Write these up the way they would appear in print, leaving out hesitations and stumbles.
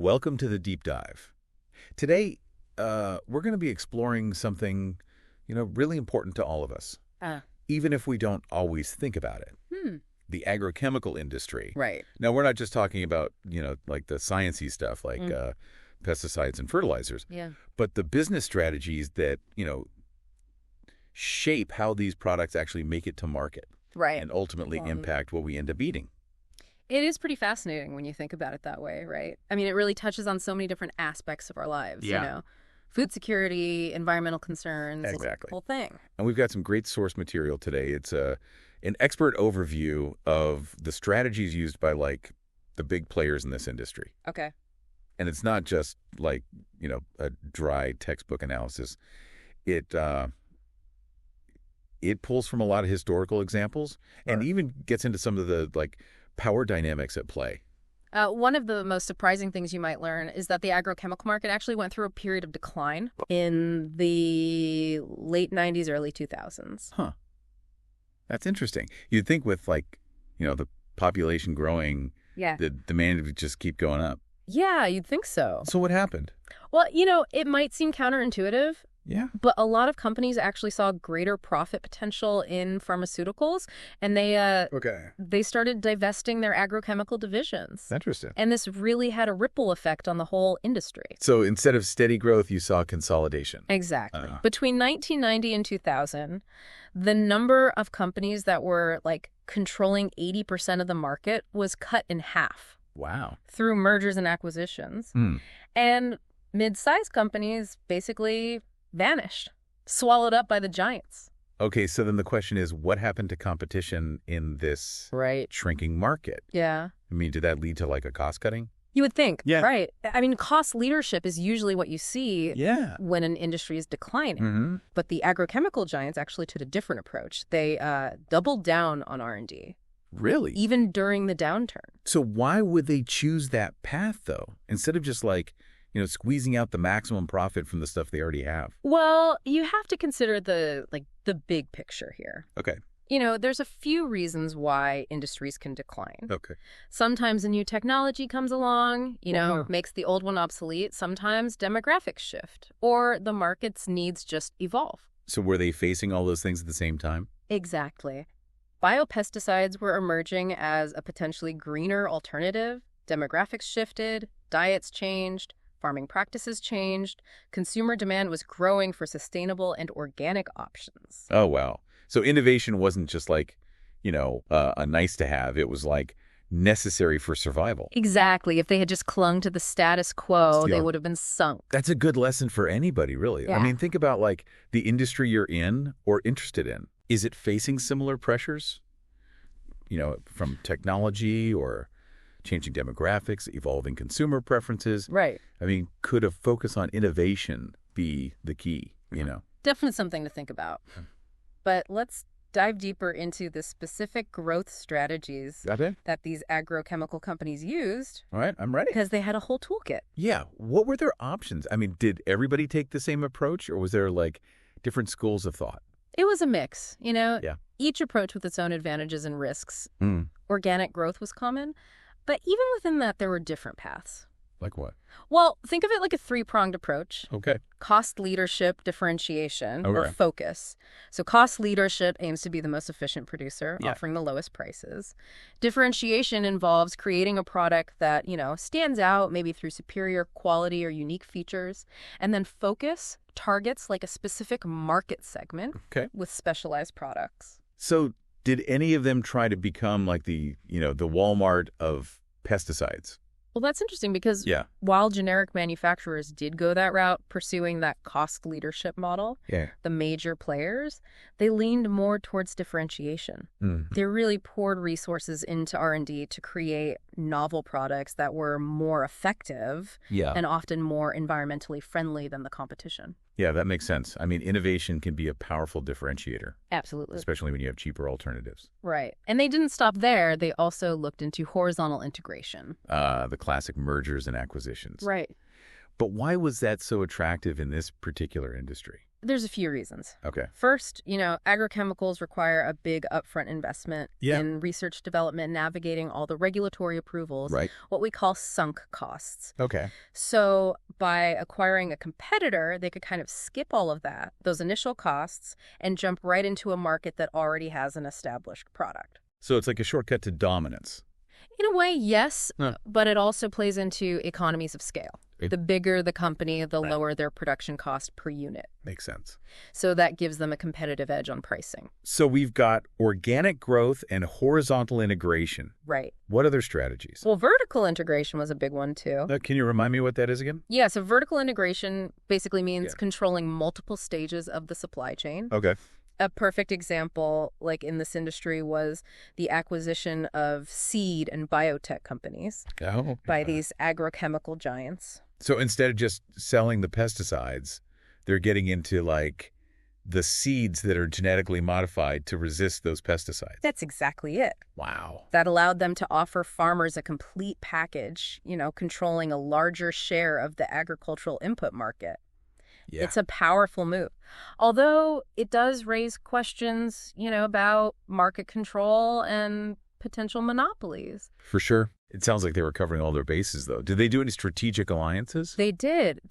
Welcome to the deep dive. Today, we're going to be exploring something, really important to all of us, Uh, even if we don't always think about it. hmm. The agrochemical industry. Right. Now, we're not just talking about, like the sciencey stuff like pesticides and fertilizers, Yeah. but the business strategies that, shape how these products actually make it to market Right. and ultimately impact what we end up eating. It is pretty fascinating when you think about it that way, right? I mean, it really touches on so many different aspects of our lives, Yeah. Food security, environmental concerns, Exactly. the whole thing. And we've got some great source material today. It's an expert overview of the strategies used by, like, the big players in this industry. Okay. And it's not just, like, a dry textbook analysis. It pulls from a lot of historical examples and even gets into some of the, like, power dynamics at play. One of the most surprising things you might learn is that the agrochemical market actually went through a period of decline in the late 90s, early 2000s. Huh. That's interesting. You'd think with, like, the population growing, Yeah. the demand would just keep going up. Yeah, you'd think so. So what happened? Well, it might seem counterintuitive, Yeah. but a lot of companies actually saw greater profit potential in pharmaceuticals, and they started divesting their agrochemical divisions. Interesting. And this really had a ripple effect on the whole industry. So instead of steady growth, you saw consolidation. Exactly. Between 1990 and 2000, the number of companies that were like controlling 80% of the market was cut in half Wow. through mergers and acquisitions. And mid-sized companies basically vanished, swallowed up by the giants. Okay, so then the question is, what happened to competition in this Right. shrinking market? Yeah. I mean, did that lead to, like, a cost cutting? You would think, Yeah. right? I mean, cost leadership is usually what you see Yeah. when an industry is declining. Mm-hmm. But the agrochemical giants actually took a different approach. They doubled down on R&D, Really? even during the downturn. So why would they choose that path, though, instead of just, like, squeezing out the maximum profit from the stuff they already have? Well, you have to consider the big picture here. Okay. There's a few reasons why industries can decline. Okay. Sometimes a new technology comes along, makes the old one obsolete. Sometimes demographics shift or the market's needs just evolve. So were they facing all those things at the same time? Exactly. Biopesticides were emerging as a potentially greener alternative. Demographics shifted, diets changed, farming practices changed. Consumer demand was growing for sustainable and organic options. Oh, wow. So innovation wasn't just like, a nice to have. It was like necessary for survival. Exactly. If they had just clung to the status quo, Yeah. they would have been sunk. That's a good lesson for anybody, really. Yeah. I mean, think about, like, the industry you're in or interested in. Is it facing similar pressures, from technology or changing demographics, evolving consumer preferences? Right. I mean, could a focus on innovation be the key, Definitely something to think about. But let's dive deeper into the specific growth strategies Got it? that these agrochemical companies used All right, I'm ready. because they had a whole toolkit. Yeah. What were their options? I mean, did everybody take the same approach, or was there, like, different schools of thought? It was a mix, Yeah. each approach with its own advantages and risks. Mm. Organic growth was common, but even within that, there were different paths. Like what? Well, think of it like a three-pronged approach. Okay. Cost leadership, differentiation, or Okay. focus. So cost leadership aims to be the most efficient producer, Yeah. offering the lowest prices. Differentiation involves creating a product that, stands out, maybe through superior quality or unique features. And then focus targets like a specific market segment Okay. with specialized products. So did any of them try to become like the Walmart of pesticides? Well, that's interesting because Yeah. while generic manufacturers did go that route, pursuing that cost leadership model, Yeah. the major players, they leaned more towards differentiation. Mm. They really poured resources into R&D to create novel products that were more effective Yeah. and often more environmentally friendly than the competition. Yeah, that makes sense. I mean, innovation can be a powerful differentiator, Absolutely. especially when you have cheaper alternatives. Right. And they didn't stop there. They also looked into horizontal integration. The classic mergers and acquisitions. Right. But why was that so attractive in this particular industry? There's a few reasons. Okay. First, agrochemicals require a big upfront investment Yeah. in research development, navigating all the regulatory approvals, Right. what we call sunk costs. Okay. So by acquiring a competitor, they could kind of skip all of that, those initial costs, and jump right into a market that already has an established product. So it's like a shortcut to dominance. In a way, yes, Huh. but it also plays into economies of scale. The bigger the company, the Right. lower their production cost per unit. Makes sense. So that gives them a competitive edge on pricing. So we've got organic growth and horizontal integration. Right. What other strategies? Well, vertical integration was a big one, too. Can you remind me what that is again? Yeah, so vertical integration basically means Yeah. controlling multiple stages of the supply chain. Okay. A perfect example, like in this industry, was the acquisition of seed and biotech companies Oh. by these agrochemical giants. So instead of just selling the pesticides, they're getting into like the seeds that are genetically modified to resist those pesticides. That's exactly it. Wow. That allowed them to offer farmers a complete package, controlling a larger share of the agricultural input market. Yeah. It's a powerful move. Although it does raise questions, about market control and potential monopolies. For sure. It sounds like they were covering all their bases, though. Did they do any strategic alliances? They did.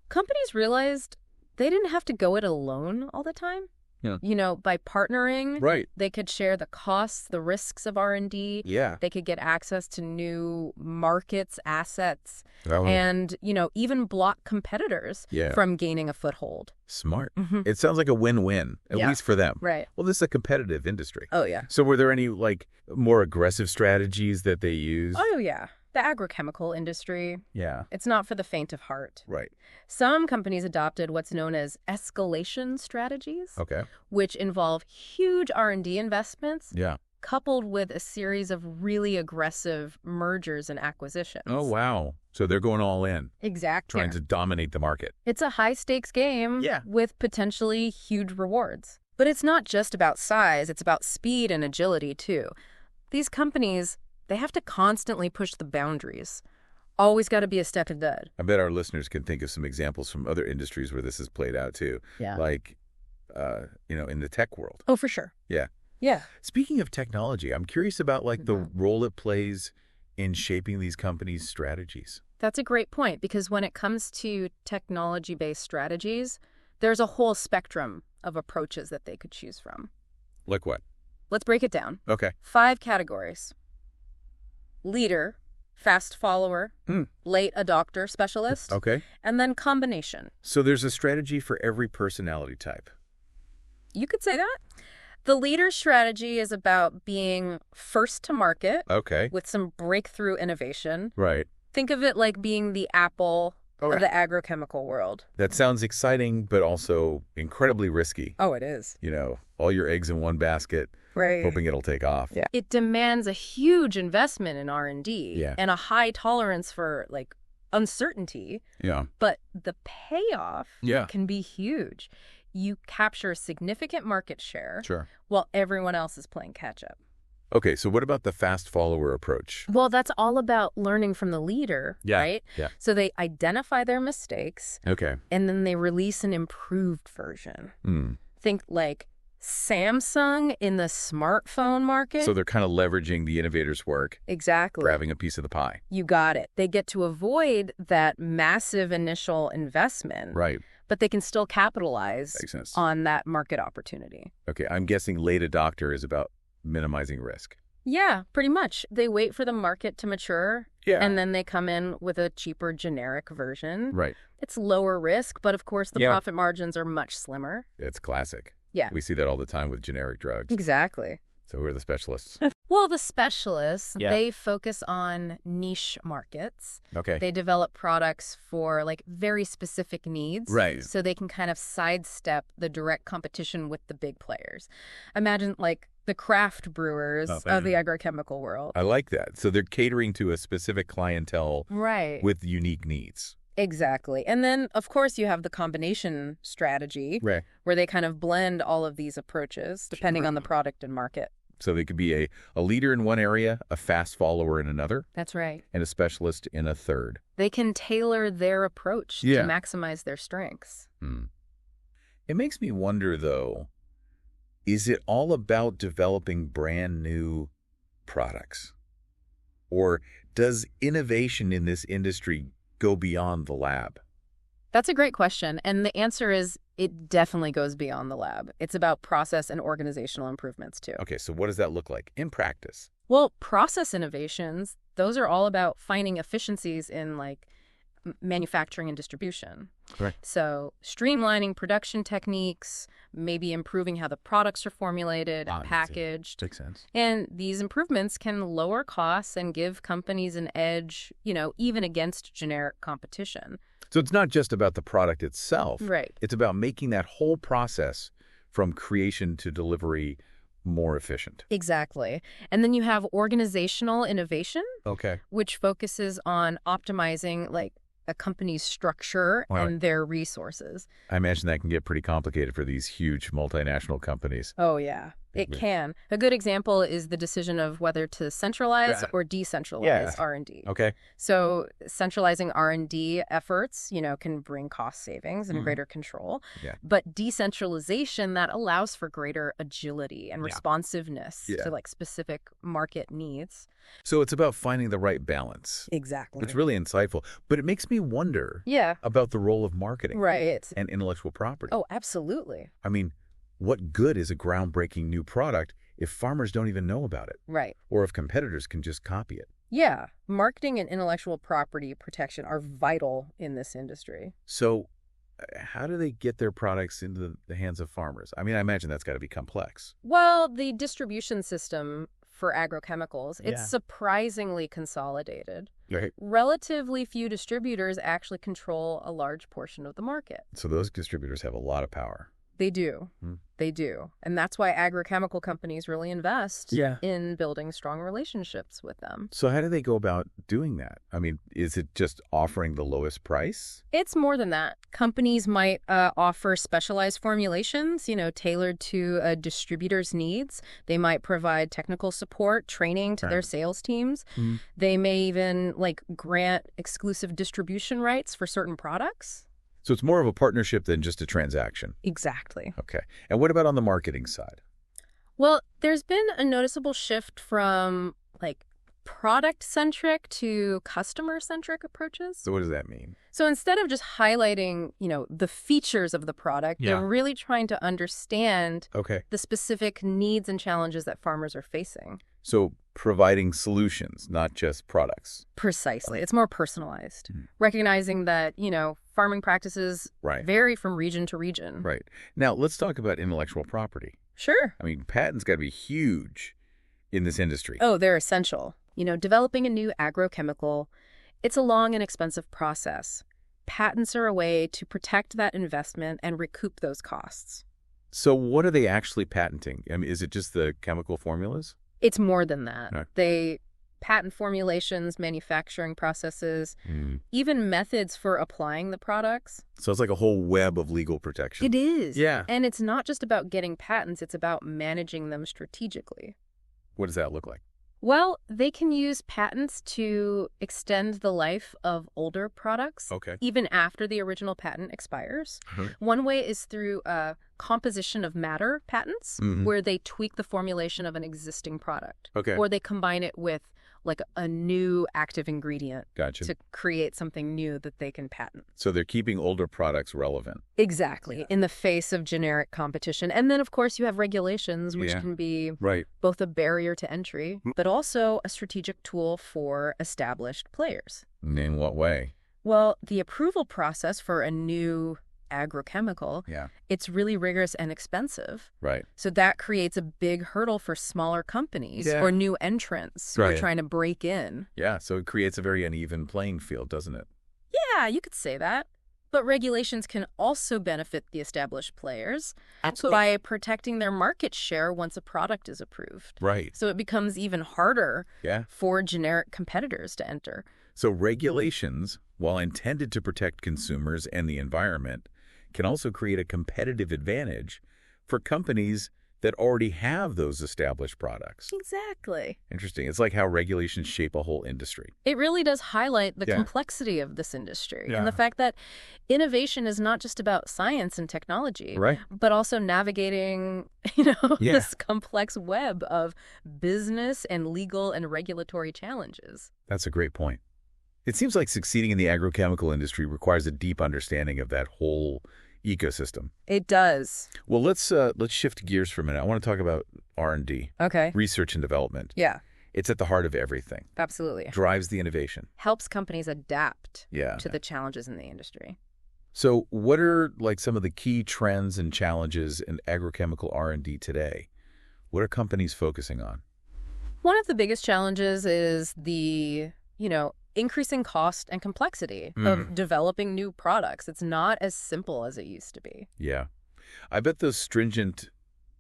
Companies realized they didn't have to go it alone all the time. Yeah. By partnering, Right. they could share the costs, the risks of R&D. Yeah. They could get access to new markets, assets, Oh, and, even block competitors Yeah. from gaining a foothold. smart. Mhm. It sounds like a win-win, at Yeah. least for them. Right. Well, this is a competitive industry. Oh, yeah. So were there any like more aggressive strategies that they used? Oh, yeah. The agrochemical industry, Yeah. it's not for the faint of heart. Right. Some companies adopted what's known as escalation strategies, Okay. which involve huge R&D investments Yeah. coupled with a series of really aggressive mergers and acquisitions. Oh, wow. So they're going all in, Exactly. trying to dominate the market. It's a high-stakes game Yeah. with potentially huge rewards. But it's not just about size, it's about speed and agility, too. These companies, they have to constantly push the boundaries. Always got to be a step ahead. I bet our listeners can think of some examples from other industries where this has played out, too. Yeah. Like, in the tech world. Oh, for sure. Yeah. Yeah. Speaking of technology, I'm curious about like the role it plays in shaping these companies' strategies. That's a great point, because when it comes to technology-based strategies, there's a whole spectrum of approaches that they could choose from. Like what? Let's break it down. Okay. 5 categories. Leader, fast follower, late adopter specialist, Okay. and then combination. So there's a strategy for every personality type. You could say that. The leader strategy is about being first to market Okay. with some breakthrough innovation. Right. Think of it like being the Apple of the agrochemical world. That sounds exciting, but also incredibly risky. Oh, it is. All your eggs in one basket, Right. hoping it'll take off. Yeah. It demands a huge investment in R&D Yeah. and a high tolerance for uncertainty, Yeah. but the payoff Yeah. can be huge. You capture significant market share Sure. while everyone else is playing catch up. Okay, so what about the fast follower approach? Well, that's all about learning from the leader, Yeah. right? Yeah. So they identify their mistakes Okay. and then they release an improved version. Think like Samsung in the smartphone market. So they're kind of leveraging the innovator's work, Exactly. grabbing a piece of the pie. You got it. They get to avoid that massive initial investment, Right. but they can still capitalize Makes sense. on that market opportunity. Okay, I'm guessing late adopter is about minimizing risk. Yeah, pretty much. They wait for the market to mature, Yeah. and then they come in with a cheaper generic version. Right. It's lower risk, but of course the Yeah. profit margins are much slimmer. It's classic. Yeah. We see that all the time with generic drugs. Exactly. So who are the specialists? Well, the specialists, Yeah. they focus on niche markets. Okay. They develop products for very specific needs. Right. So they can kind of sidestep the direct competition with the big players. Imagine the craft brewers of the agrochemical world. I like that. So they're catering to a specific clientele Right. with unique needs. Exactly. And then, of course, you have the combination strategy Right. where they kind of blend all of these approaches depending on the product and market. So they could be a leader in one area, a fast follower in another, That's right. and a specialist in a third. They can tailor their approach Yeah. to maximize their strengths. It makes me wonder, though, is it all about developing brand new products? Or does innovation in this industry go beyond the lab? That's a great question, and the answer is it definitely goes beyond the lab. It's about process and organizational improvements, too. Okay, so what does that look like in practice? Well, process innovations, those are all about finding efficiencies in manufacturing and distribution. Correct. So streamlining production techniques, maybe improving how the products are formulated and packaged. Makes sense. And these improvements can lower costs and give companies an edge, even against generic competition. So it's not just about the product itself. Right. It's about making that whole process from creation to delivery more efficient. Exactly. And then you have organizational innovation, Okay. which focuses on optimizing a company's structure and their resources. I imagine that can get pretty complicated for these huge multinational companies. Oh, yeah. It can. A good example is the decision of whether to centralize or decentralize R&D. Okay. So centralizing R&D efforts, can bring cost savings and greater control. Yeah. But decentralization, that allows for greater agility and responsiveness to specific market needs. So it's about finding the right balance. Exactly. It's really insightful. But it makes me wonder about the role of marketing and intellectual property. Oh, absolutely. I mean, what good is a groundbreaking new product if farmers don't even know about it? Right. Or if competitors can just copy it? Yeah. Marketing and intellectual property protection are vital in this industry. So how do they get their products into the hands of farmers? I mean, I imagine that's got to be complex. Well, the distribution system for agrochemicals, it's surprisingly consolidated. Right. Relatively few distributors actually control a large portion of the market. So those distributors have a lot of power. They do. They do. And that's why agrochemical companies really invest in building strong relationships with them. So how do they go about doing that? I mean, is it just offering the lowest price? It's more than that. Companies might offer specialized formulations, tailored to a distributor's needs. They might provide technical support, training to their sales teams. They may even grant exclusive distribution rights for certain products. So it's more of a partnership than just a transaction. Exactly. Okay. And what about on the marketing side? Well, there's been a noticeable shift from product-centric to customer-centric approaches. So what does that mean? So instead of just highlighting, the features of the product, they're really trying to understand the specific needs and challenges that farmers are facing. So providing solutions, not just products. Precisely. It's more personalized. Recognizing that, farming practices vary from region to region. Right. Now, let's talk about intellectual property. Sure. I mean, patents got to be huge in this industry. Oh, they're essential. Developing a new agrochemical, it's a long and expensive process. Patents are a way to protect that investment and recoup those costs. So what are they actually patenting? I mean, is it just the chemical formulas? It's more than that. Right. They patent formulations, manufacturing processes, even methods for applying the products. So it's like a whole web of legal protection. It is. Yeah. And it's not just about getting patents, it's about managing them strategically. What does that look like? Well, they can use patents to extend the life of older products, even after the original patent expires. One way is through composition of matter patents, where they tweak the formulation of an existing product. Or they combine it with a new active ingredient to create something new that they can patent. So they're keeping older products relevant. Exactly, in the face of generic competition. And then, of course, you have regulations, which can be both a barrier to entry, but also a strategic tool for established players. In what way? Well, the approval process for a new agrochemical, it's really rigorous and expensive. Right. So that creates a big hurdle for smaller companies or new entrants who are trying to break in. Yeah, so it creates a very uneven playing field, doesn't it? Yeah, you could say that. But regulations can also benefit the established players by protecting their market share once a product is approved. Right. So it becomes even harder for generic competitors to enter. So regulations, while intended to protect consumers and the environment, can also create a competitive advantage for companies that already have those established products. Exactly. Interesting. It's like how regulations shape a whole industry. It really does highlight the Yeah. complexity of this industry Yeah. and the fact that innovation is not just about science and technology, Right. but also navigating, Yeah. this complex web of business and legal and regulatory challenges. That's a great point. It seems like succeeding in the agrochemical industry requires a deep understanding of that whole ecosystem. It does. Well, let's shift gears for a minute. I want to talk about R&D, Okay. research and development. Yeah, It's at the heart of everything. absolutely. Drives the innovation. Helps companies adapt Yeah. to the challenges in the industry. So what are like some of the key trends and challenges in agrochemical R&D today? What are companies focusing on? One of the biggest challenges is the, increasing cost and complexity of developing new products. It's not as simple as it used to be. Yeah. I bet those stringent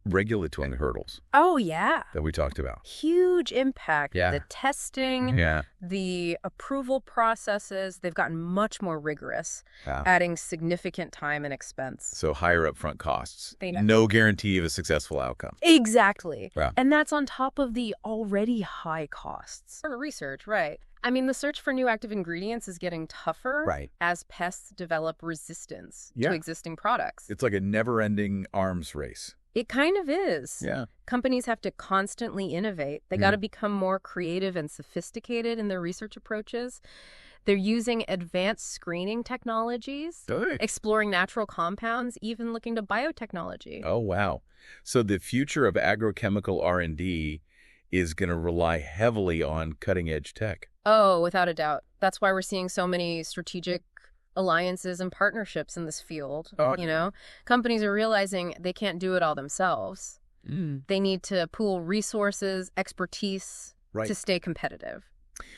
regulatory hurdles Oh, yeah. that we talked about. Huge impact. Yeah. The testing, Yeah. the approval processes, they've gotten much more rigorous, Yeah. adding significant time and expense. So higher upfront costs. They know. No guarantee of a successful outcome. Exactly. Wow. And that's on top of the already high costs. For research, right. I mean, the search for new active ingredients is getting tougher Right. as pests develop resistance Yeah. to existing products. It's like a never-ending arms race. It kind of is. Yeah. Companies have to constantly innovate. They got to become more creative and sophisticated in their research approaches. They're using advanced screening technologies, exploring natural compounds, even looking to biotechnology. Oh, wow. So the future of agrochemical R&D is going to rely heavily on cutting-edge tech. Oh, without a doubt. That's why we're seeing so many strategic alliances and partnerships in this field. Companies are realizing they can't do it all themselves. They need to pool resources, expertise Right. to stay competitive.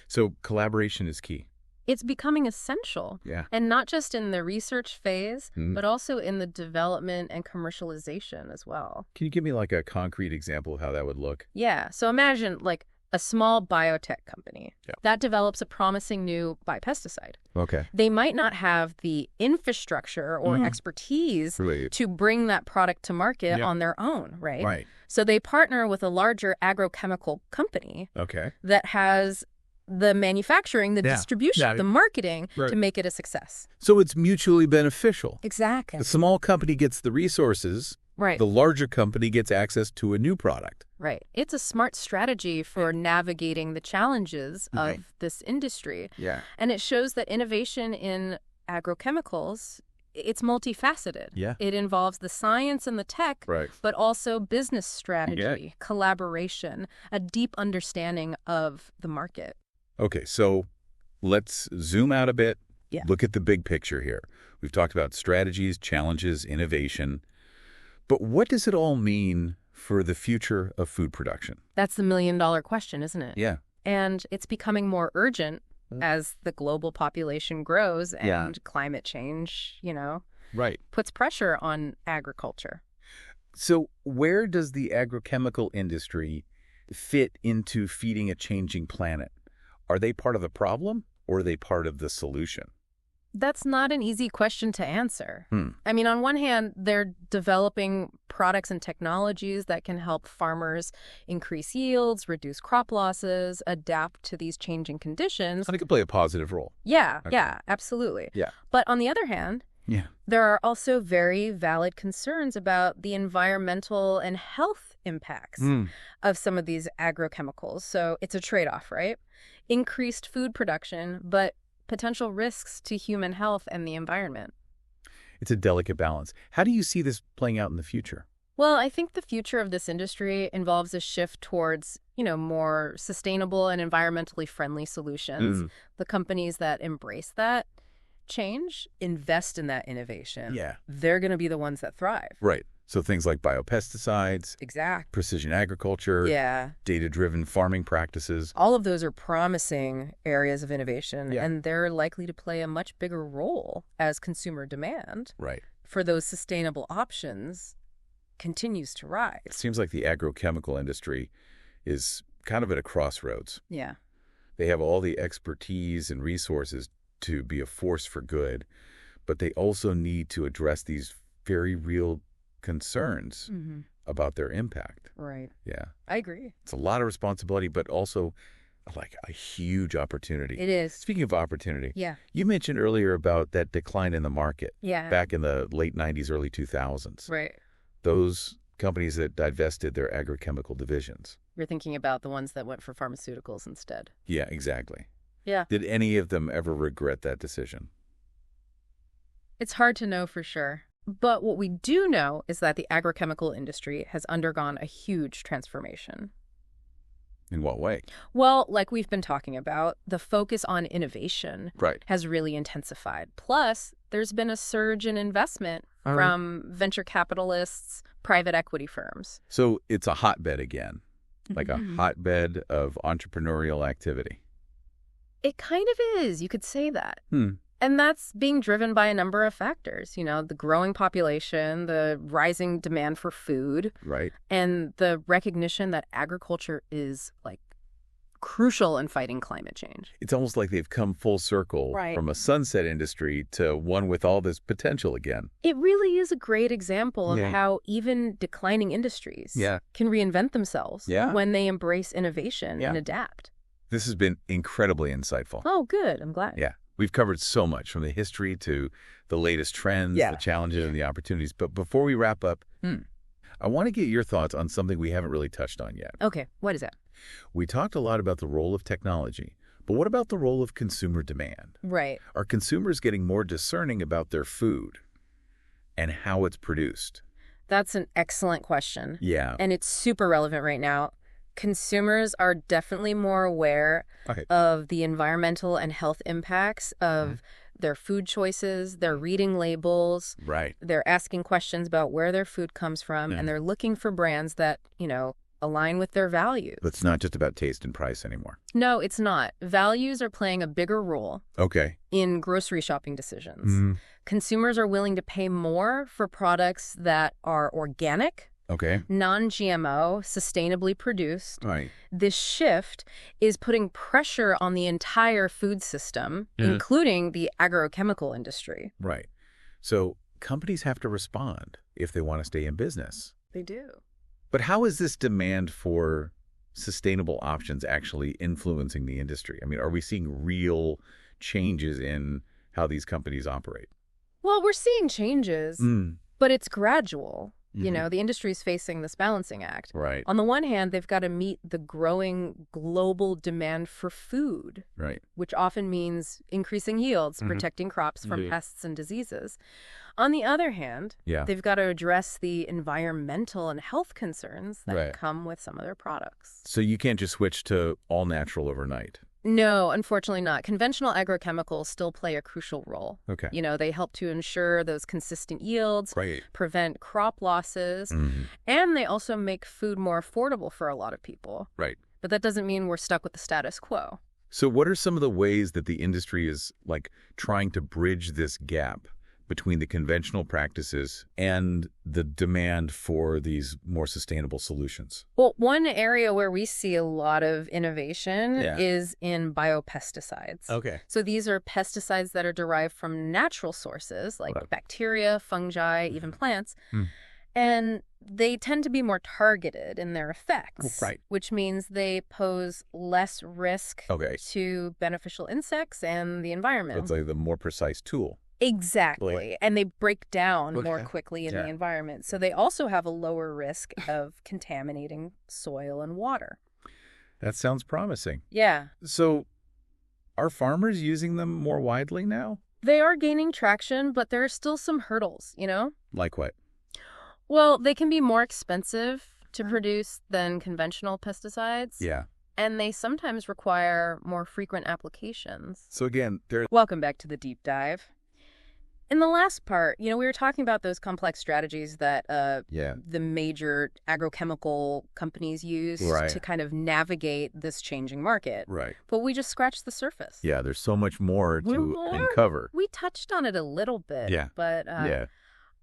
So collaboration is key. It's becoming essential. Yeah. And not just in the research phase, Mm. but also in the development and commercialization as well. Can you give me like a concrete example of how that would look? Yeah. So imagine like a small biotech company that develops a promising new biopesticide. Okay. They might not have the infrastructure or expertise Really? to bring that product to market on their own, right? Right. So they partner with a larger agrochemical company Okay. that has the manufacturing, the distribution, the marketing to make it a success. So it's mutually beneficial. Exactly. The small company gets the resources. Right. The larger company gets access to a new product. Right. It's a smart strategy for navigating the challenges of this industry. Yeah. And it shows that innovation in agrochemicals, it's multifaceted. Yeah. It involves the science and the tech, Right. but also business strategy, collaboration, a deep understanding of the market. Okay, so let's zoom out a bit. Yeah. Look at the big picture here. We've talked about strategies, challenges, innovation. But what does it all mean for the future of food production? That's the million-dollar question, isn't it? Yeah. And it's becoming more urgent as the global population grows and climate change, Right. puts pressure on agriculture. So where does the agrochemical industry fit into feeding a changing planet? Are they part of the problem or are they part of the solution? That's not an easy question to answer. I mean, on one hand, they're developing products and technologies that can help farmers increase yields, reduce crop losses, adapt to these changing conditions. I think it could play a positive role. Yeah, absolutely. Yeah. But on the other hand, there are also very valid concerns about the environmental and health impacts of some of these agrochemicals. So it's a trade-off, right? Increased food production, but potential risks to human health and the environment. It's a delicate balance. How do you see this playing out in the future? Well, I think the future of this industry involves a shift towards, more sustainable and environmentally friendly solutions. The companies that embrace that change, invest in that innovation. They're going to be the ones that thrive. Right. So things like biopesticides, Exactly. precision agriculture, data-driven farming practices. All of those are promising areas of innovation, and they're likely to play a much bigger role as consumer demand for those sustainable options continues to rise. It seems like the agrochemical industry is kind of at a crossroads. Yeah. They have all the expertise and resources to be a force for good, but they also need to address these very real concerns about their impact. Right. Yeah. I agree. It's a lot of responsibility, but also like a huge opportunity. It is. Speaking of opportunity, Yeah. you mentioned earlier about that decline in the market Yeah. back in the late 90s, early 2000s. Right. Those companies that divested their agrochemical divisions. You're thinking about the ones that went for pharmaceuticals instead. Yeah, exactly. Yeah. Did any of them ever regret that decision? It's hard to know for sure. But what we do know is that the agrochemical industry has undergone a huge transformation. In what way? Well, like we've been talking about, the focus on innovation Right. has really intensified. Plus, there's been a surge in investment from venture capitalists, private equity firms. So it's a hotbed again, like a hotbed of entrepreneurial activity. It kind of is. You could say that. Hmm. And that's being driven by a number of factors, you know, the growing population, the rising demand for food, Right. and the recognition that agriculture is, like, crucial in fighting climate change. It's almost like they've come full circle Right. from a sunset industry to one with all this potential again. It really is a great example of Yeah. how even declining industries Yeah. can reinvent themselves Yeah. when they embrace innovation Yeah. and adapt. This has been incredibly insightful. Oh, good. I'm glad. Yeah. We've covered so much, from the history to the latest trends, Yeah. the challenges, and the opportunities. But before we wrap up, I want to get your thoughts on something we haven't really touched on yet. Okay. What is that? We talked a lot about the role of technology, but what about the role of consumer demand? Right. Are consumers getting more discerning about their food and how it's produced? That's an excellent question. Yeah. And it's super relevant right now. Consumers are definitely more aware Okay. of the environmental and health impacts of their food choices. They're reading labels. Right. They're asking questions about where their food comes from, and they're looking for brands that, you know, align with their values. But it's not just about taste and price anymore. No, it's not. Values are playing a bigger role Okay. in grocery shopping decisions. Consumers are willing to pay more for products that are organic, Okay. non-GMO, sustainably produced. Right. This shift is putting pressure on the entire food system, including the agrochemical industry. Right. So companies have to respond if they want to stay in business. They do. But how is this demand for sustainable options actually influencing the industry? I mean, are we seeing real changes in how these companies operate? Well, we're seeing changes, but it's gradual. You know, the industry is facing this balancing act. Right. On the one hand, they've got to meet the growing global demand for food, Right. which often means increasing yields, protecting crops from pests and diseases. On the other hand, Yeah. they've got to address the environmental and health concerns that Right. come with some of their products. So you can't just switch to all natural overnight. No, unfortunately not. Conventional agrochemicals still play a crucial role. Okay. You know, they help to ensure those consistent yields, Right. prevent crop losses, and they also make food more affordable for a lot of people. Right. But that doesn't mean we're stuck with the status quo. So what are some of the ways that the industry is like trying to bridge this gap between the conventional practices and the demand for these more sustainable solutions? Well, one area where we see a lot of innovation Yeah. is in biopesticides. Okay. So these are pesticides that are derived from natural sources like Right. bacteria, fungi, even plants. And they tend to be more targeted in their effects, Right. which means they pose less risk Okay. to beneficial insects and the environment. So it's like the more precise tool. Exactly. And they break down more Okay. quickly in Yeah. the environment. So they also have a lower risk of contaminating soil and water. That sounds promising. Yeah. So are farmers using them more widely now? They are gaining traction, but there are still some hurdles, you know? Like what? Well, they can be more expensive to produce than conventional pesticides. Yeah. And they sometimes require more frequent applications. So again, Welcome back to the deep dive. In the last part, you know, we were talking about those complex strategies that the major agrochemical companies use Right. to kind of navigate this changing market. Right. But we just scratched the surface. Yeah, there's so much more to uncover. We touched on it a little bit. Yeah. But Yeah.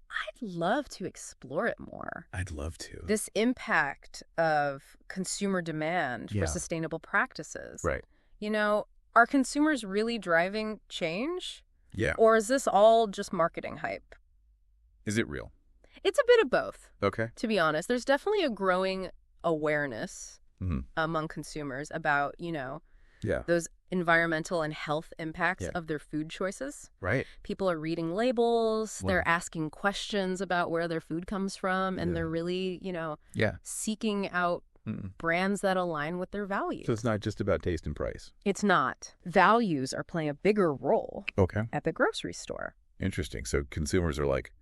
I'd love to explore it more. I'd love to. This impact of consumer demand Yeah. for sustainable practices. Right. You know, are consumers really driving change? Yeah. Or is this all just marketing hype? Is it real? It's a bit of both, Okay. to be honest. There's definitely a growing awareness Mm-hmm. among consumers about, Yeah. those environmental and health impacts Yeah. of their food choices. Right. People are reading labels, Wow. they're asking questions about where their food comes from, and Yeah. they're really, Yeah. seeking out brands that align with their values. So it's not just about taste and price. It's not. Values are playing a bigger role Okay. at the grocery store. Interesting. So consumers are like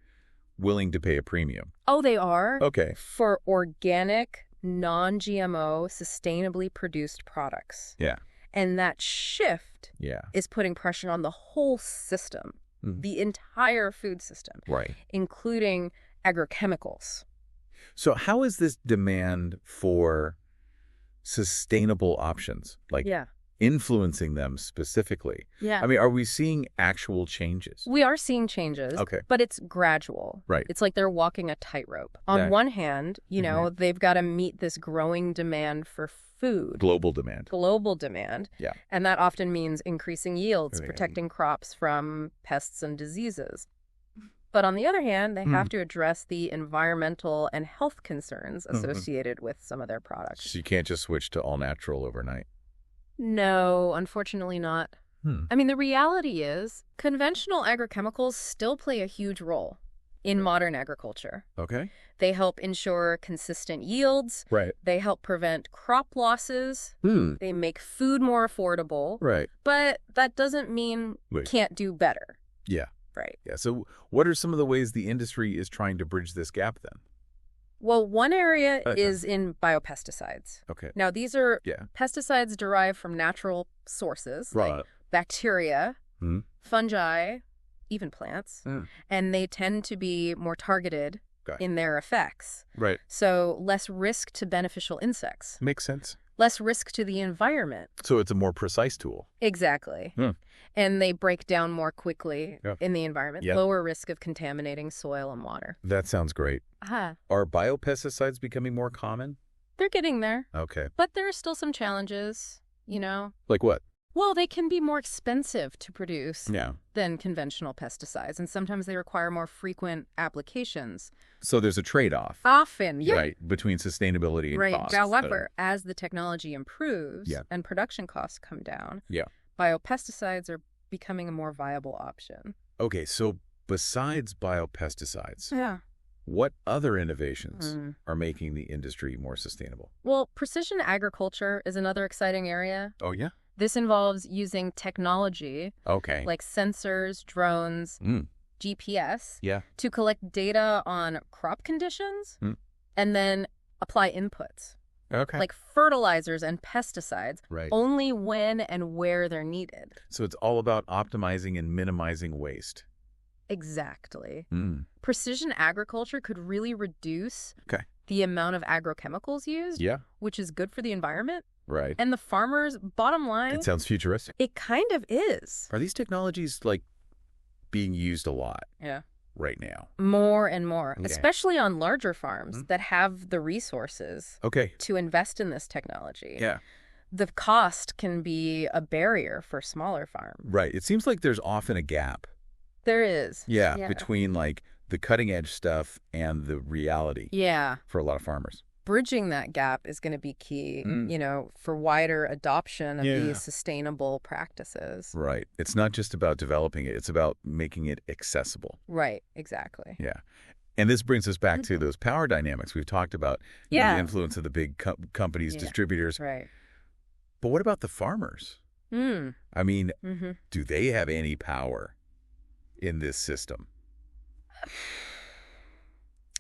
willing to pay a premium. Oh, they are? Okay. For organic, non-GMO, sustainably produced products. Yeah. And that shift Yeah. is putting pressure on the whole system, the entire food system, Right. including agrochemicals. So how is this demand for sustainable options, like influencing them specifically? Yeah. I mean, are we seeing actual changes? We are seeing changes, Okay. but it's gradual. Right. It's like they're walking a tightrope. On one hand, they've got to meet this growing demand for food. Global demand. Yeah. And that often means increasing yields, protecting crops from pests and diseases. But on the other hand, they have to address the environmental and health concerns associated with some of their products. So you can't just switch to all natural overnight. No, unfortunately not. I mean, the reality is conventional agrochemicals still play a huge role in modern agriculture. Okay. They help ensure consistent yields. Right. They help prevent crop losses. They make food more affordable. Right. But that doesn't mean can't do better. Yeah. Right. Yeah. So what are some of the ways the industry is trying to bridge this gap then? Well, one area is in biopesticides. Okay. Now, these are pesticides derived from natural sources, like bacteria, fungi, even plants, and they tend to be more targeted in their effects. Right. So less risk to beneficial insects. Makes sense. Less risk to the environment. So it's a more precise tool. Exactly. And they break down more quickly in the environment, lower risk of contaminating soil and water. That sounds great. Are biopesticides becoming more common? They're getting there. Okay. But there are still some challenges, Like what? Well, they can be more expensive to produce Yeah. than conventional pesticides, and sometimes they require more frequent applications. So there's a trade-off. Often, Right, between sustainability and cost. However, as the technology improves and production costs come down, biopesticides are becoming a more viable option. Okay, so besides biopesticides, Yeah. what other innovations are making the industry more sustainable? Well, precision agriculture is another exciting area. Oh, yeah? This involves using technology like sensors, drones, GPS to collect data on crop conditions and then apply inputs like fertilizers and pesticides only when and where they're needed. So it's all about optimizing and minimizing waste. Exactly. Precision agriculture could really reduce the amount of agrochemicals used, which is good for the environment. Right. And the farmers, bottom line, It sounds futuristic. it kind of is. Are these technologies, like, being used a lot Yeah. right now? More and more, Okay. especially on larger farms that have the resources to invest in this technology. Yeah. The cost can be a barrier for smaller farms. Right. It seems like there's often a gap. There is. Between, like, the cutting-edge stuff and the reality for a lot of farmers. Bridging that gap is going to be key, for wider adoption of these sustainable practices. Right. It's not just about developing it. It's about making it accessible. Right. Exactly. Yeah. And this brings us back to those power dynamics we've talked about. The influence of the big companies, distributors. Right. But what about the farmers? I mean, do they have any power in this system?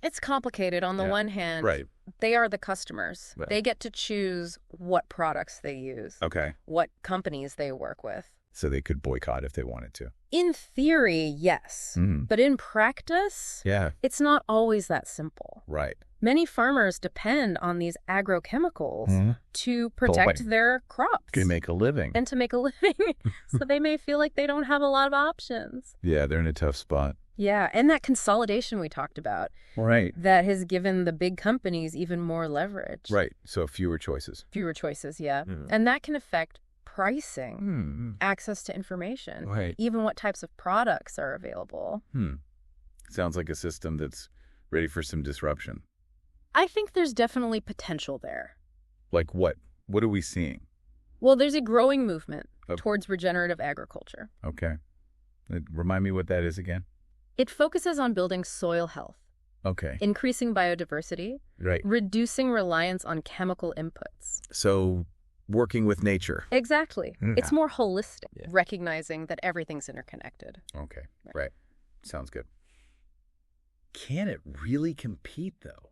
It's complicated. On the one hand, Right. they are the customers. Right. They get to choose what products they use, Okay. what companies they work with. So they could boycott if they wanted to. In theory, yes. But in practice, it's not always that simple. Right. Many farmers depend on these agrochemicals to protect their crops. Can make a living. And to make a living. So they may feel like they don't have a lot of options. Yeah, they're in a tough spot. Yeah, and that consolidation we talked about. Right. That has given the big companies even more leverage. Right. So fewer choices. Fewer choices, And that can affect pricing, access to information, even what types of products are available. Sounds like a system that's Ready for some disruption. I think there's definitely potential there. Like what? What are we seeing? Well, there's a growing movement Of- towards regenerative agriculture. Okay. Remind me what that is again? It focuses on building soil health, Okay. increasing biodiversity, Right. reducing reliance on chemical inputs. So working with nature. Exactly. Mm. It's more holistic, Yeah. recognizing that everything's interconnected. Okay. Right. Sounds good. Can it really compete, though,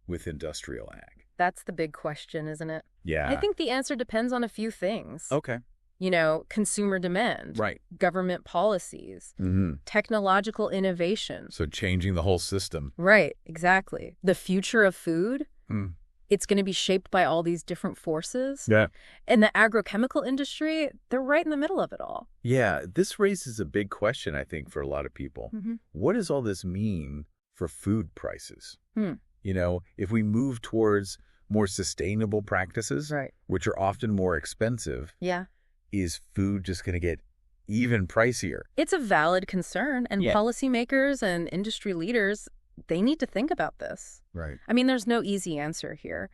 with industrial ag? That's the big question, isn't it? Yeah. I think the answer depends on a few things. Okay. You know, consumer demand, Right. government policies, Mm-hmm. technological innovation. So changing the whole system. Right, exactly. The future of food, Mm. it's going to be shaped by all these different forces. Yeah. And the agrochemical industry, they're right in the middle of it all. Yeah. This raises a big question, I think, for a lot of people. Mm-hmm. What does all this mean for food prices? Hmm. You know, if we move towards more sustainable practices, Right. which are often more expensive, Yeah. is food just going to get even pricier? It's a valid concern, and Yeah. policymakers and industry leaders, they need to think about this. Right. I mean, there's no easy answer here.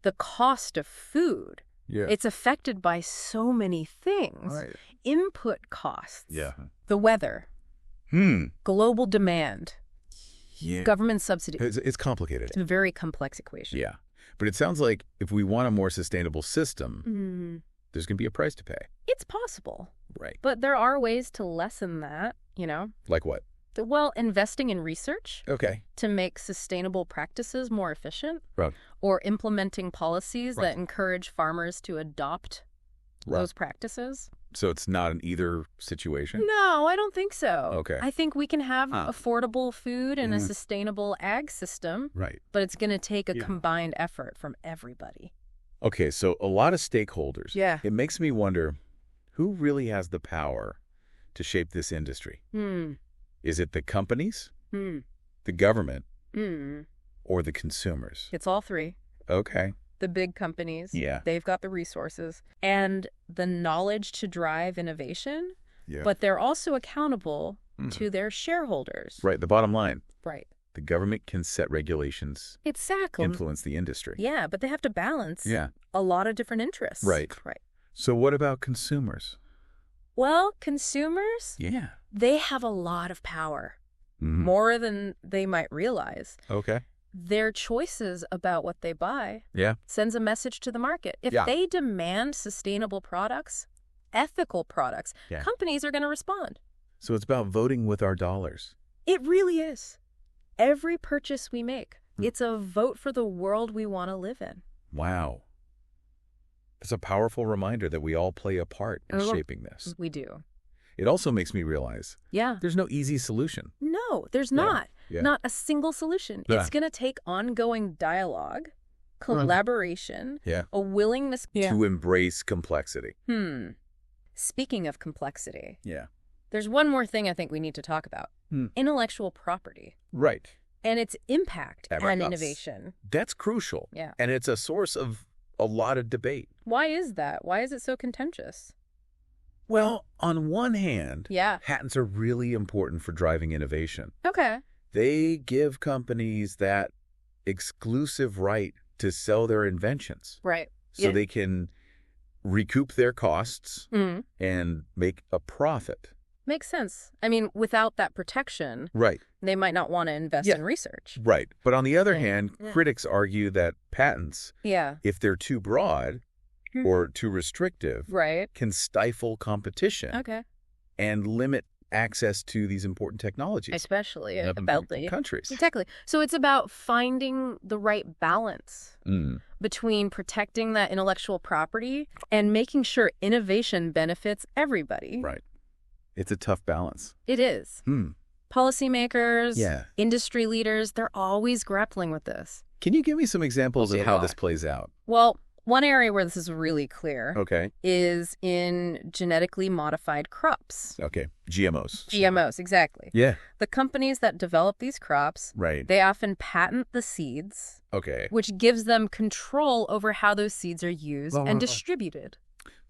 The cost of food, Yeah. it's affected by so many things. Right. Input costs. Yeah. The weather. Global demand. Yeah. Government subsidy. It's complicated. It's a very complex equation. Yeah. But it sounds like if we want a more sustainable system, there's going to be a price to pay. It's possible. Right. But there are ways to lessen that, you know? Like what? Well, investing in research Okay. to make sustainable practices more efficient, Right. or implementing policies Right. that encourage farmers to adopt Right. those practices. So it's not an either situation? No, I don't think so. Okay. I think we can have Huh. affordable food and a Mhm. sustainable ag system, Right. but it's going to take a Yeah. combined effort from everybody. Okay, so a lot of stakeholders. Yeah. It makes me wonder, who really has the power to shape this industry? Is it the companies, the government, or the consumers? It's all three. Okay. The big companies, Yeah. they've got the resources and the knowledge to drive innovation, Yeah. but they're also accountable to their shareholders. Right, the bottom line, Right. the government can set regulations, Exactly. influence the industry. Yeah, but they have to balance Yeah. a lot of different interests. Right. Right. So what about consumers? Well, consumers, Yeah. they have a lot of power, Mhm. more than they might realize. Okay. Their choices about what they buy Yeah. sends a message to the market. If Yeah. they demand sustainable products, ethical products, Yeah. companies are going to respond. So it's about voting with our dollars. It really is. Every purchase we make, it's a vote for the world we want to live in. Wow. It's a powerful reminder that we all play a part in Oh. shaping this. We do. It also makes me realize Yeah. there's no easy solution. No, there's not. Yeah. Not a single solution. Yeah. It's going to take ongoing dialogue, collaboration, Yeah. a willingness To embrace complexity. Speaking of complexity, Yeah. there's one more thing I think we need to talk about. Intellectual property Right. and its impact Right. on innovation. That's crucial. Yeah. And it's a source of a lot of debate. Why is that? Why is it so contentious? Well, on one hand, Yeah. patents are really important for driving innovation. Okay. They give companies that exclusive right to sell their inventions. Right. So Yeah. they can recoup their costs Mhm. and make a profit. Makes sense. I mean, without that protection, Right. they might not want to invest Yeah. in research. Right. But on the other Yeah. hand, Yeah. critics argue that patents, Yeah. if they're too broad Hmm. or too restrictive, Right. can stifle competition Okay. and limit access to these important technologies. Especially in about other the countries. Exactly. So it's about finding the right balance Mm. between protecting that intellectual property and making sure innovation benefits everybody. Right. It's a tough balance. It is. Policymakers, Yeah. industry leaders, they're always grappling with this. Can you give me some examples We'll of see how why. this plays out? Well, one area where this is really clear Okay. is in genetically modified crops. Okay. GMOs. GMOs, exactly. Yeah. The companies that develop these crops, Right. they often patent the seeds, Okay. which gives them control over how those seeds are used and distributed.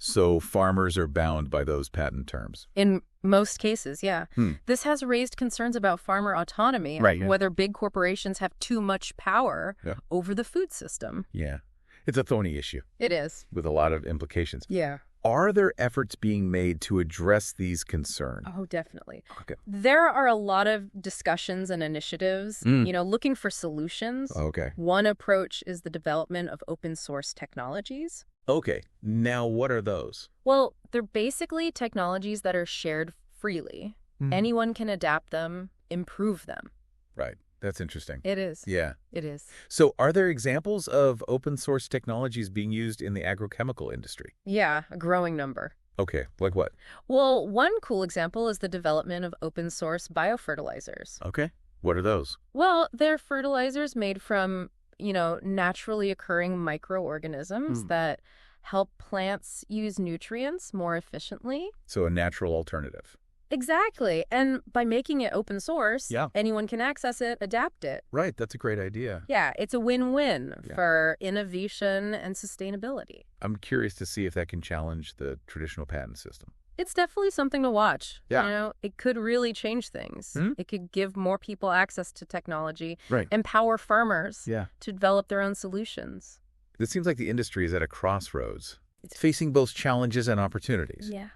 So farmers are bound by those patent terms. In most cases, yeah. Hmm. This has raised concerns about farmer autonomy, Right, yeah. whether big corporations have too much power Yeah. over the food system. Yeah. It's a thorny issue It is. with a lot of implications. Yeah. Are there efforts being made to address these concerns? Oh, definitely. Okay. There are a lot of discussions and initiatives, looking for solutions. Okay. One approach is the development of open source technologies. Okay. Now, what are those? Well, they're basically technologies that are shared freely. Anyone can adapt them, improve them. Right. That's interesting. It is. Yeah. It is. So are there examples of open source technologies being used in the agrochemical industry? Yeah, a growing number. Okay. Like what? Well, one cool example is the development of open source biofertilizers. Okay. What are those? Well, they're fertilizers made from, naturally occurring microorganisms that help plants use nutrients more efficiently. So a natural alternative. Exactly. And by making it open source, Yeah. anyone can access it, adapt it. Right. That's a great idea. Yeah, it's a win-win Yeah. for innovation and sustainability. I'm curious to see if that can challenge the traditional patent system. It's definitely something to watch. Yeah. It could really change things. It could give more people access to technology, Right. empower farmers Yeah. to develop their own solutions. It seems like the industry is at a crossroads. It's facing both challenges and opportunities. Yeah.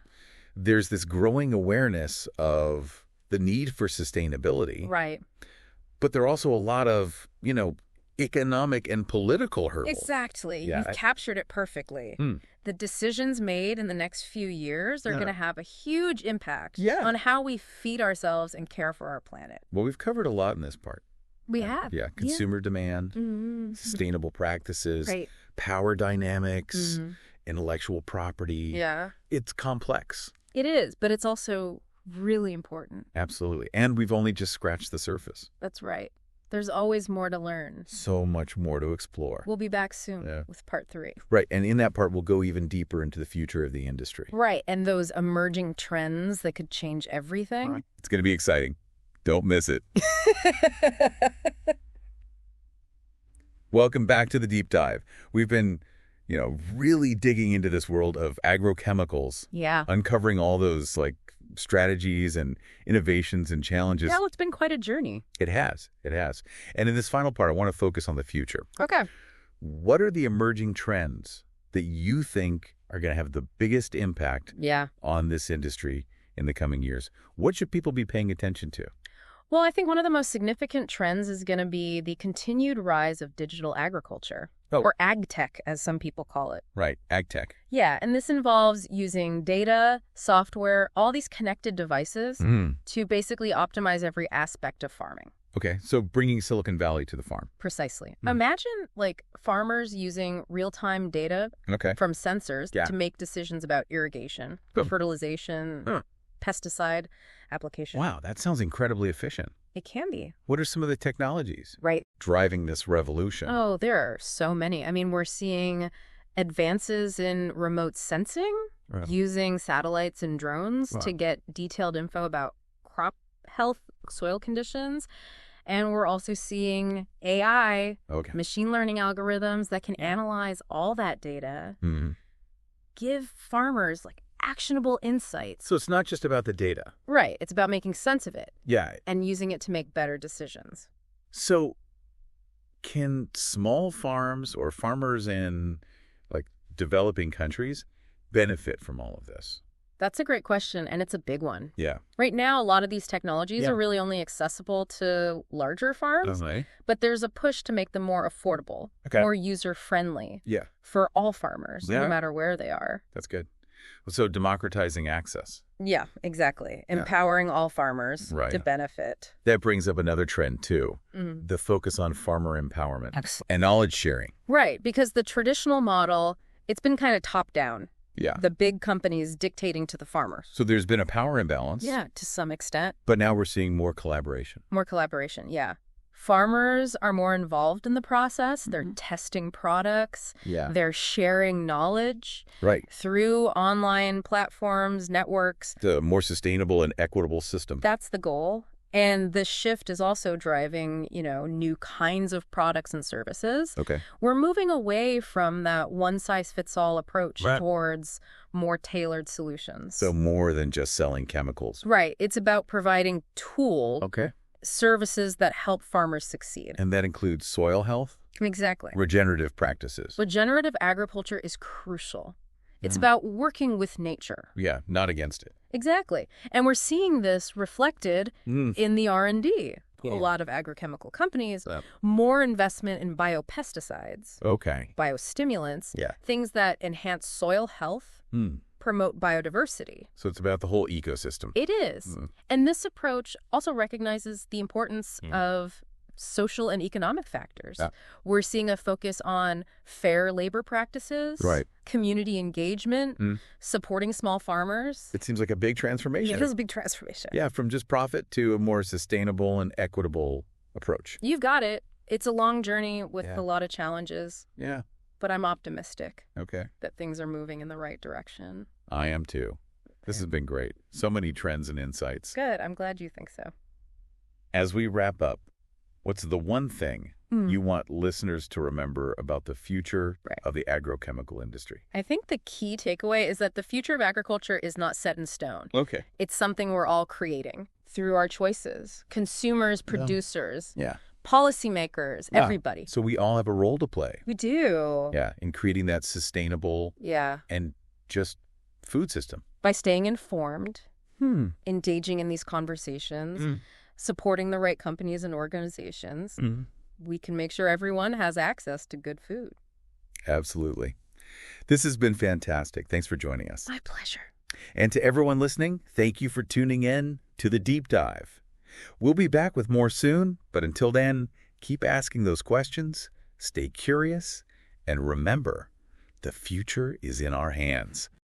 There's this growing awareness of the need for sustainability, Right. but there are also a lot of, economic and political hurdles. Exactly. Yeah, You've captured it perfectly. The decisions made in the next few years are going to have a huge impact Yeah. on how we feed ourselves and care for our planet. Well, we've covered a lot in this part. We have. Yeah, consumer demand, sustainable practices, power dynamics, intellectual property. Yeah. It's complex. It is, but it's also really important. Absolutely. And we've only just scratched the surface. That's right. There's always more to learn. So much more to explore. We'll be back soon Yeah. with part 3. Right. And in that part, we'll go even deeper into the future of the industry. Right. And those emerging trends that could change everything. It's going to be exciting. Don't miss it. Welcome back to the Deep Dive. We've been, really digging into this world of agrochemicals, Yeah. uncovering all those strategies and innovations and challenges. Yeah, well, it's been quite a journey. It has. It has. And in this final part, I want to focus on the future. Okay. What are the emerging trends that you think are going to have the biggest impact Yeah. on this industry in the coming years? What should people be paying attention to? Well, I think one of the most significant trends is going to be the continued rise of digital agriculture, or ag tech, as some people call it. Right. Ag tech. Yeah, and this involves using data, software, all these connected devices to basically optimize every aspect of farming. Okay. So bringing Silicon Valley to the farm. Precisely. Imagine farmers using real-time data Okay. from sensors Yeah. to make decisions about irrigation, fertilization, pesticide application. Wow, that sounds incredibly efficient. It can be. What are some of the technologies Right. driving this revolution? Oh, there are so many. I mean, we're seeing advances in remote sensing, using satellites and drones to get detailed info about crop health, soil conditions. And we're also seeing AI, machine learning algorithms that can analyze all that data, give farmers actionable insights. So it's not just about the data. Right. It's about making sense of it. Yeah. And using it to make better decisions. So can small farms or farmers in developing countries benefit from all of this? That's a great question, and it's a big one. Yeah. Right now, a lot of these technologies are really only accessible to larger farms, but there's a push to make them more affordable, more user-friendly for all farmers, no matter where they are. That's good. So democratizing access. Yeah, exactly. Empowering all farmers to benefit. That brings up another trend, too, the focus on farmer empowerment and knowledge sharing. Right, because the traditional model, it's been kind of top-down. Yeah. The big companies dictating to the farmers. So there's been a power imbalance. Yeah, to some extent. But now we're seeing more collaboration. More collaboration, yeah. Farmers are more involved in the process. They're testing products. Yeah. They're sharing knowledge. Right. Through online platforms, networks. The more sustainable and equitable system. That's the goal. And the shift is also driving, new kinds of products and services. Okay. We're moving away from that one-size-fits-all approach Right. towards more tailored solutions. So more than just selling chemicals. Right. It's about providing Okay. services that help farmers succeed. And that includes soil health, Exactly. regenerative practices. Regenerative agriculture is crucial. It's Mhm. about working with nature. Yeah, not against it. Exactly. And we're seeing this reflected in the R&D. Yeah. A lot of agrochemical companies, Uh, more investment in biopesticides, Okay. biostimulants, Yeah. things that enhance soil health, promote biodiversity. So it's about the whole ecosystem. It is. And this approach also recognizes the importance of social and economic factors. Yeah. We're seeing a focus on fair labor practices, Right. community engagement, supporting small farmers. It seems like a big transformation. It is a big transformation. Yeah, from just profit to a more sustainable and equitable approach. You've got it. It's a long journey with Yeah. a lot of challenges, Yeah. but I'm optimistic Okay. that things are moving in the right direction. I am too. This has been great. So many trends and insights. Good. I'm glad you think so. As we wrap up, what's the one thing you want listeners to remember about the future Right. of the agrochemical industry? I think the key takeaway is that the future of agriculture is not set in stone. Okay. It's something we're all creating through our choices. Consumers, producers, Yeah. policymakers, Yeah. everybody. So we all have a role to play. We do. Yeah, in creating that sustainable Yeah. and just food system. By staying informed, engaging in these conversations, supporting the right companies and organizations, we can make sure everyone has access to good food. Absolutely. This has been fantastic. Thanks for joining us. My pleasure. And to everyone listening, thank you for tuning in to The Deep Dive. We'll be back with more soon, but until then, keep asking those questions, stay curious, and remember, the future is in our hands.